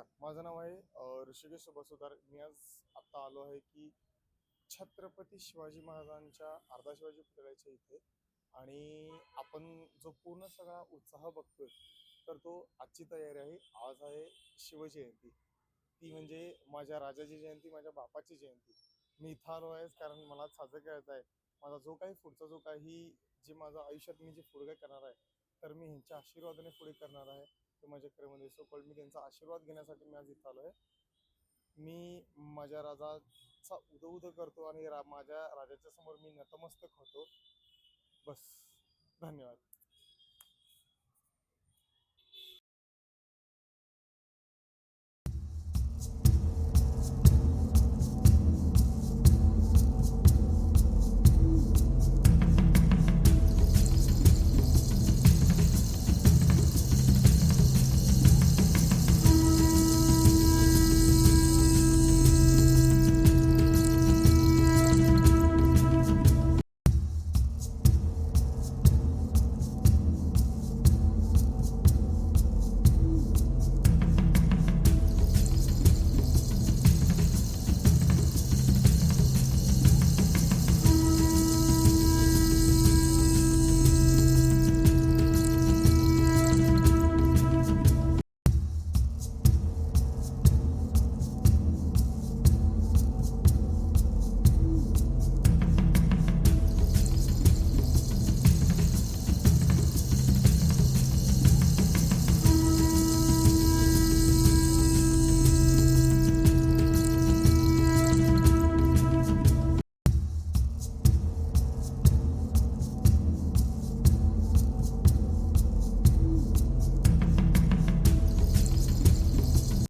नमस्कार, माझं नाव आहे ऋषिकेश बसुदार. मी आज आत्ता आलो आहे की छत्रपती शिवाजी महाराजांच्या अर्धा शिवाजी पुतळ्याच्या इथे. आणि आपण जो पूर्ण सगळा उत्साह बघतोय तर तो आजची तयारी आहे. आज आहे शिवजयंती, ती म्हणजे माझ्या राजाची जयंती, माझ्या बापाची जयंती. मी इथं आलो आहे कारण मला साजरं करायचं आहे. माझा जो काही पुढचा जो काही जे माझं आयुष्यात मी जे पुढे करणार आहे तर मी ह्यांच्या आशीर्वादाने पुढे करणार आहे. ते माझ्या करेमध्ये सो पण मी त्यांचा आशीर्वाद घेण्यासाठी मी आज इथं आलो आहे. मी माझ्या राजाचा उदो करतो आणि माझ्या राजाच्या समोर मी नतमस्तक होतो. बस. धन्यवाद.